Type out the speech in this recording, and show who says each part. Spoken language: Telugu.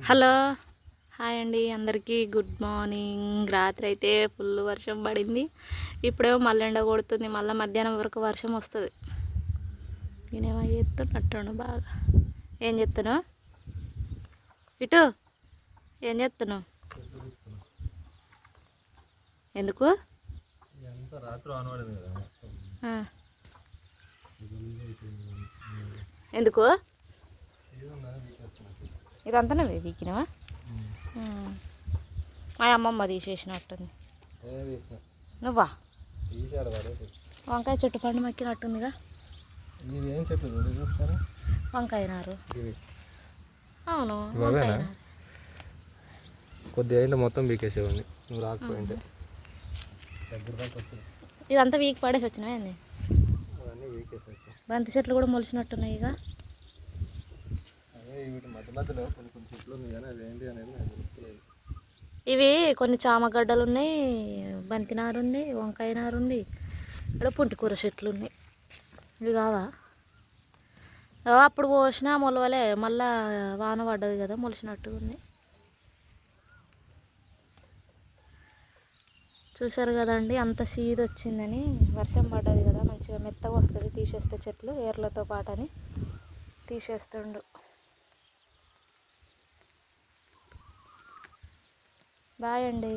Speaker 1: హలో హాయ్ అండి అందరికీ గుడ్ మార్నింగ్. రాత్రి అయితే ఫుల్ వర్షం పడింది. ఇప్పుడేమో మళ్ళీ ఎండ కొడుతుంది. మళ్ళీ మధ్యాహ్నం వరకు వర్షం వస్తుంది. నేనేమో చేస్తున్నట్టు బాగా. ఏం చెప్తున్నావు ఇటు? ఏం చెప్తున్నావు? ఎందుకు? ఎందుకు ఇదంతా వీకినవా? మా అమ్మమ్మ తీసేసినట్టుంది. నువ్వా? వంకాయ చెట్టు పండు మక్కినట్టుందిగా. వంకాయ నారు. అవును, వంకాయ నారు.
Speaker 2: కొద్దిగా అయితే మొత్తం వీకేసేవాడిని నువ్వు రాకపోయింటే.
Speaker 1: ఇదంతా వీక్ పడేసి వచ్చినావా ఏంది?
Speaker 2: అవన్నీ వీకేసేసి
Speaker 1: బంతి చెట్లు కూడా మొలిచినట్టున్నాయి. ఇక
Speaker 2: వీటి మధ్య మధ్యలో కొన్ని కొన్ని చెట్లు ఉన్నాయి కానీ అవి ఏంటి అనేది నాకు గుర్తులేదు.
Speaker 1: ఇవి కొన్ని చామగడ్డలు ఉన్నాయి, బంతి నారు ఉంది, వంకాయ నారు ఉంది, ఇక్కడ పుంటికూర చెట్లు ఉన్నాయి. ఇవి కావా? అప్పుడు పోసినా మొలవలే, మళ్ళా వాన పడ్డది కదా మొలిచినట్టుగా ఉంది. చూసారు కదండి, అంత సీడ్ వచ్చిందని. వర్షం పడ్డది కదా, మంచిగా మెత్తగా వస్తుంది తీసేస్తే చెట్లు ఏర్లతో పాటని తీసేస్తుండు. బాయ్ అండి.